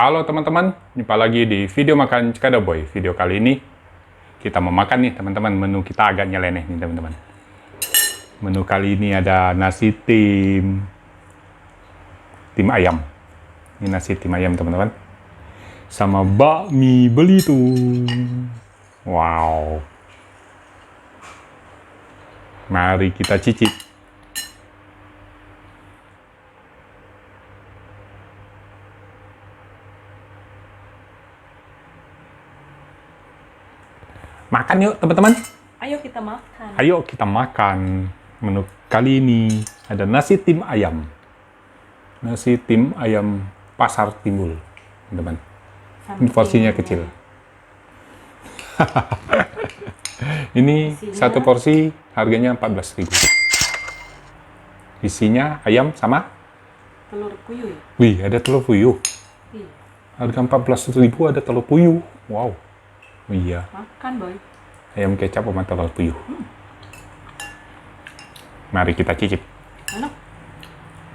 Halo teman-teman, jumpa lagi di video makan Cikadaboy. Video kali ini kita mau makan nih teman-teman, menu kita agak nyeleneh nih teman-teman. Menu kali ini ada nasi tim ayam. Ini nasi tim ayam teman-teman. Sama bakmi belitung. Wow. Mari kita cicip. Makan yuk teman-teman. Ayo kita makan. Ayo kita makan. Menu kali ini ada nasi tim ayam. Nasi tim ayam Pasar Timbul, teman-teman. Ini porsinya kecil. Ini satu porsi harganya 14.000. Isinya ayam sama Telur puyuh ya? wih, ada telur puyuh. Iya. Harga 14.000 ada telur puyuh. Wow. Oh iya. Makan boy. Ayam kecap sama telur puyuh. Mari kita cicip. Enak.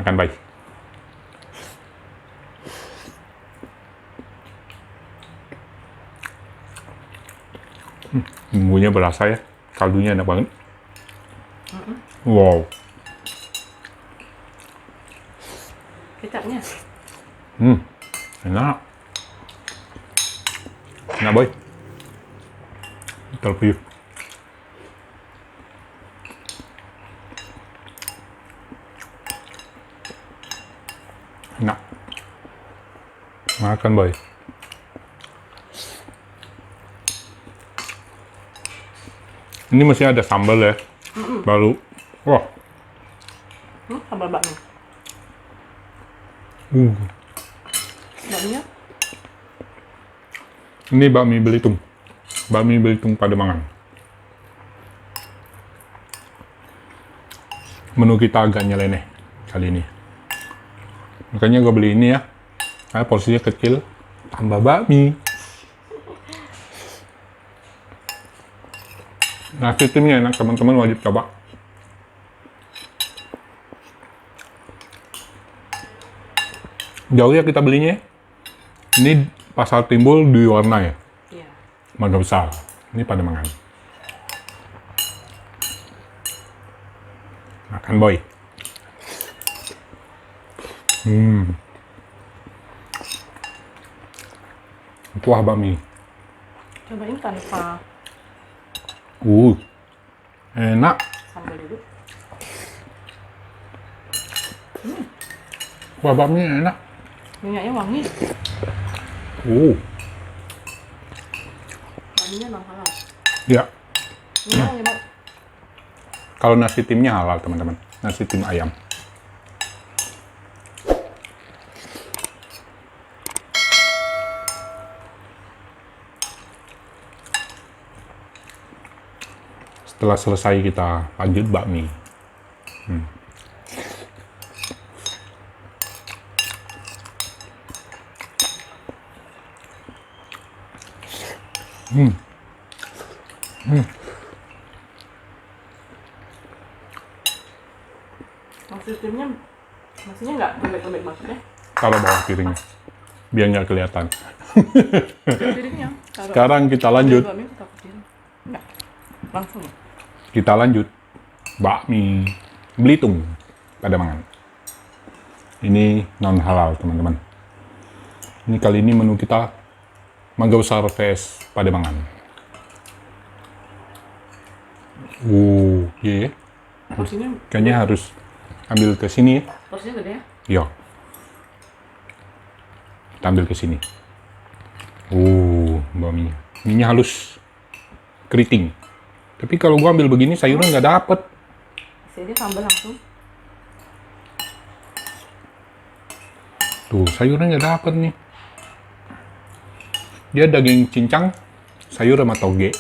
Makan baik. Bumbunya berasa ya. Kaldunya enak banget. Wow. Kecapnya. Enak. Enak boy. Telur puyuh. Enak. Makan boy. Ini masih ada sambal ya. Baru. Wah. Sambal bakmi. Bakminya? Ini bakmi belitung. Bakmi belitung Pademangan. Menu kita agak nyeleneh kali ini. Makanya gue beli ini ya. Karena porsinya kecil. Tambah bakmi. Nasi timnya enak, teman-teman wajib coba. Jauh ya kita belinya. Ini Pasar Timbul di warna ya. Iya. Mangga Besar. Ini Pademangan. Makan boy. Kuah bakmi. Cobain tanpa Enak. sambal dulu. Kuah bakmi enak. Minyaknya wangi. Bakminya non halal. Ya. Minyaknya wangi banget. Kalau nasi timnya halal teman-teman. Nasi tim ayam. Setelah selesai kita lanjut bakmi. Nasinya nggak lembek-lembek banget ya? Taruh bawah piringnya. Biar nggak kelihatan. Piringnya. Sekarang kita lanjut. Bakmi kita ke piring. Nggak. Langsung. Kita lanjut. Bakmi Belitung Pademangan. Ini non halal teman-teman. Ini kali ini menu kita Mangga Besar vs Pademangan. Iya. Porsinya Kayaknya harus ambil ke sini ya. porsinya gede ya? Iya. Kita ambil ke sini. Bakmi. Ininya halus. Keriting. Tapi kalau gua ambil begini sayurnya nggak dapet. Jadi sambal langsung. Tuh, sayurnya nggak dapet nih. Dia daging cincang, sayur sama toge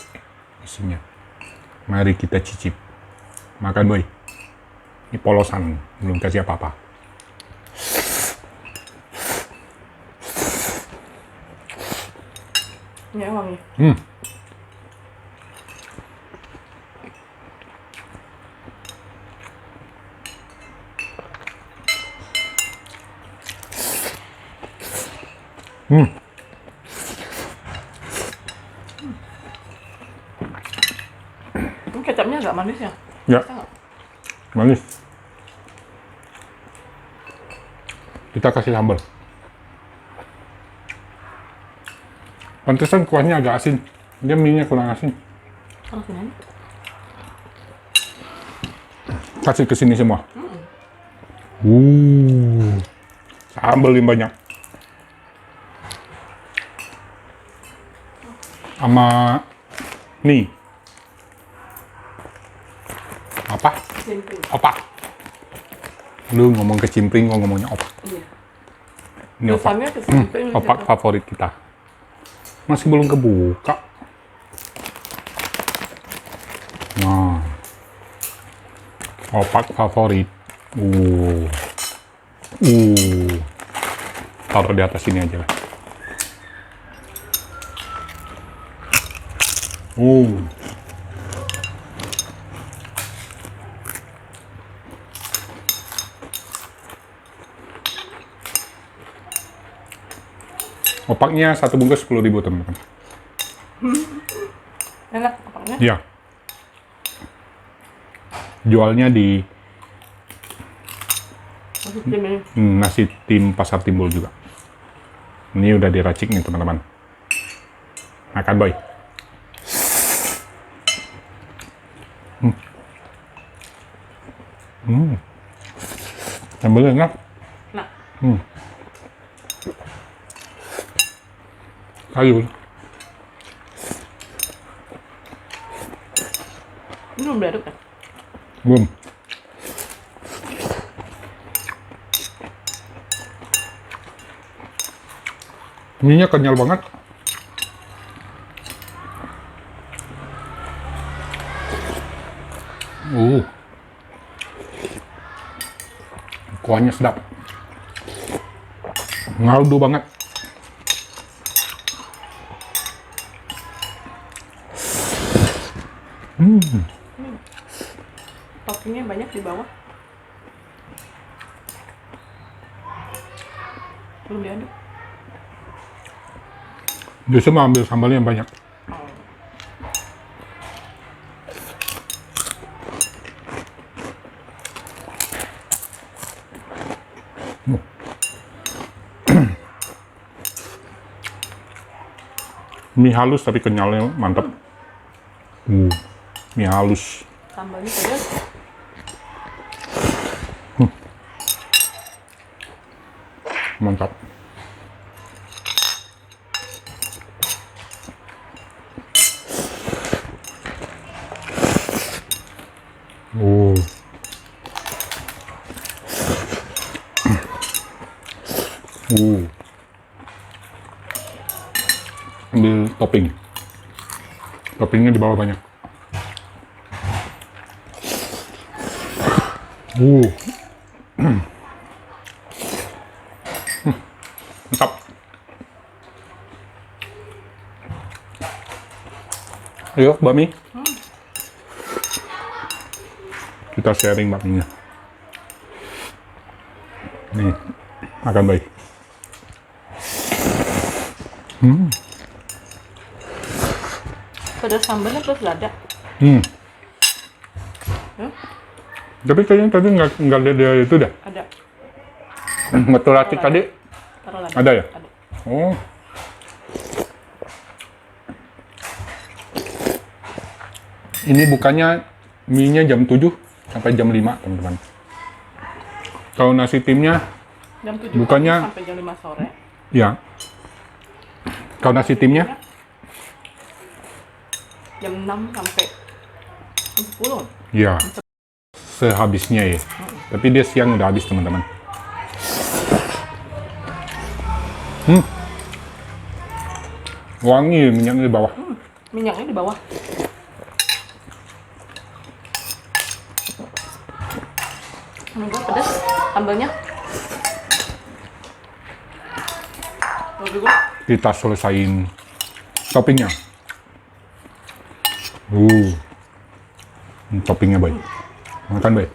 isinya. Mari kita cicip. Makan boy. Ini polosan, belum kasih apa-apa. Minyaknya wangi. Hmm. Ini kecapnya agak manis ya? Ya, Bisa nggak? manis. Kita kasih sambal. Pantesan kuahnya agak asin. Dia mie-nya kurang asin. Kalau sini. Kasih ke sini semua. Sambal yang banyak. Sama nih. Apa? Simping. Opak. Lu ngomong ke cimpring, kok ngomongnya opak. Iya. Ini opak. Tulisannya ke simping. Opak favorit kita. Masih belum kebuka. Nah. Opak favorit. Taruh di atas sini aja lah. Opaknya satu bungkus 10.000 teman-teman. Enak opaknya. Ya. Jualnya di Masih tim ini. nasi tim Pasar Timbul juga. Ini udah diracik nih teman-teman. Makan boy. Sambalnya enak. Nah, Kayu. ini belum diaduk kan? Belum. Mie-nya kenyal banget. Kuahnya sedap. Ngaldu banget. Toppingnya banyak di bawah. Belum diaduk. Justru mau ambil sambalnya yang banyak. Mie halus tapi kenyalnya mantap. Mie halus. Sambalnya pedas. Mantap. Ambil topping. Toppingnya di bawah banyak. Mantap. Ayo, bakmi. Kita sharing bakminya. Nih, makan baik. Pedas sambalnya plus lada. Hmm. Ya, Tapi kayaknya tadi nggak ada itu dah. ada. Betul racik tadi. Taruh lada. Ada ya? Ada. Oh. Ini bukannya mie-nya jam 7 sampai jam 5, teman-teman. Kalau nasi timnya, Jam 7 Bukannya- sampai jam 5 sore. ya. Kalau nasi timnya, Jam 6 sampai jam 10. ya. Sehabisnya ya. Tapi dia siang udah habis, teman-teman. Wangi minyaknya di bawah. Minyaknya di bawah. Enggak pedas sambalnya. Lebih gue. Kita selesain toppingnya. Toppingnya baik. Makan baik.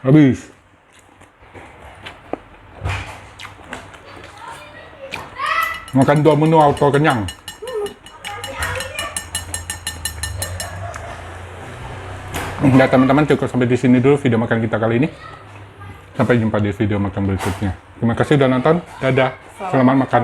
Habis. Makan 2 menu auto kenyang. Ya teman-teman, cukup sampai di sini dulu video makan kita kali ini. Sampai jumpa di video makan berikutnya. Terima kasih sudah nonton. Dadah. Selamat makan.